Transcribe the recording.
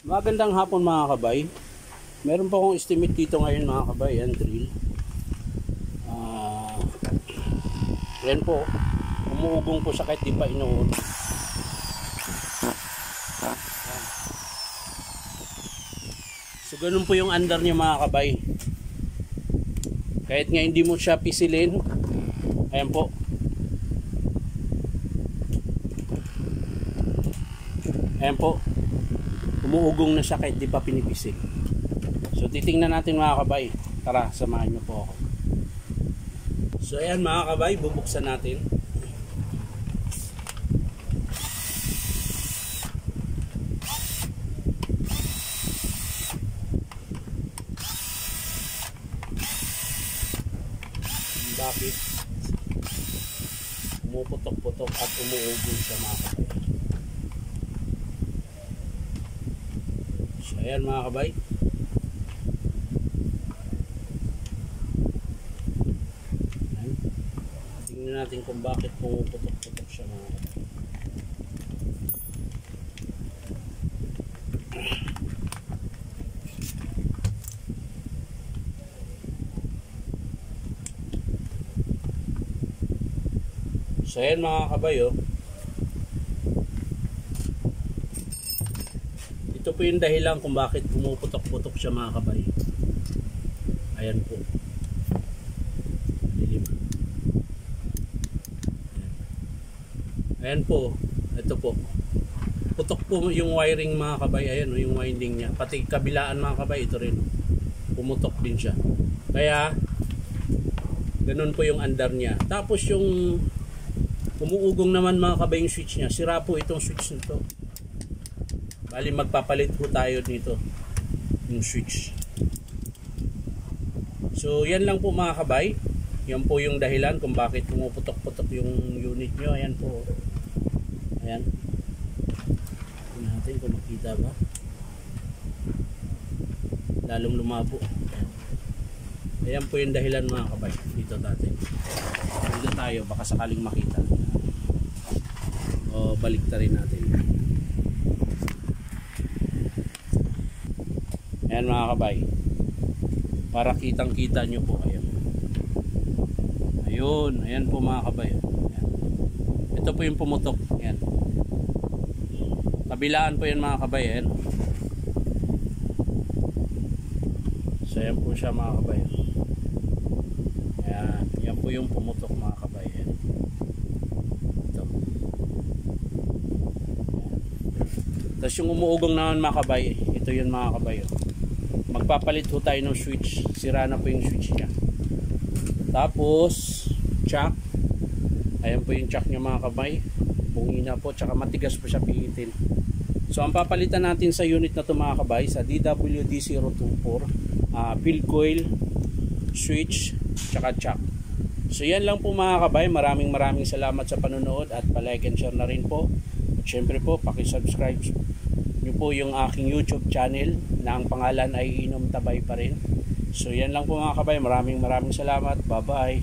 Magandang hapon mga kabay. Meron pa akong estimate dito ngayon mga kabay. Yan, drill. Yan po. Umuugong po sa kahit di pa inuun. So ganun po yung andar niya mga kabay. Kahit nga hindi mo siya pisilin. Ayan po. Ayan po. Umuugong na siya kahit di pa pinipisil. So titingnan natin mga kabay. Tara, samahan nyo po ako. So ayan mga kabay, bubuksan natin. Bakit? Umuputok-putok at umuugong siya mga kabay. So ayan mga kabay. Ayan. Tingnan natin kung bakit pumuputok-putok siya mga kabay. So ayan mga kabay oh. Ito po yung dahilan kung bakit pumuputok-putok siya mga kabay. Ayan po. Dilim. Ayan po. Ito po. Putok po yung wiring mga kabay. Ayan o, yung winding niya. Pati kabilaan mga kabay, ito rin. Pumutok din siya. Kaya, ganun po yung andar niya. Tapos yung umuugong naman mga kabay yung switch niya. Sira po itong switch nito. Bali magpapalit po tayo nito yung switch. So yan lang po mga kabay. Yan po yung dahilan kung bakit pumuputok-putok yung unit nyo. Ayan po. Ayan. Tingnan natin kung makita ba. Lalong lumabo. Ayan. Ayan po yung dahilan mga kabay. Dito natin. Dito tayo baka sakaling makita. O balik ta rin natin. Ayan mga kabay. Para kitang kita nyo po. Ayan. Ayun. Ayan po mga kabay. Ayan. Ito po yung pumutok. Ayan. Kabilaan po yan mga kabay. Ayan. So ayan po siya mga kabay. Ayan. Yan po yung pumutok mga kabay. Ayan. Ito. Ayan. Tapos yung umuugong naman mga kabay. Ito yun mga kabay. Magpapalit ho tayo ng switch. Sira na po yung switch niya. Tapos chuck. Ayan po yung chuck niya mga kabay. Bungina po. Tsaka matigas po siya pihitin. So ang papalitan natin sa unit na ito mga kabay, sa DWD024, field coil, switch, tsaka chuck. So yan lang po mga kabay. Maraming salamat sa panonood at palike and share na rin po. At syempre po pakisubscribe nyo po yung aking YouTube channel na ang pangalan ay Inom Tabay pa rin. So yan lang po mga kabay. Maraming salamat. Bye bye.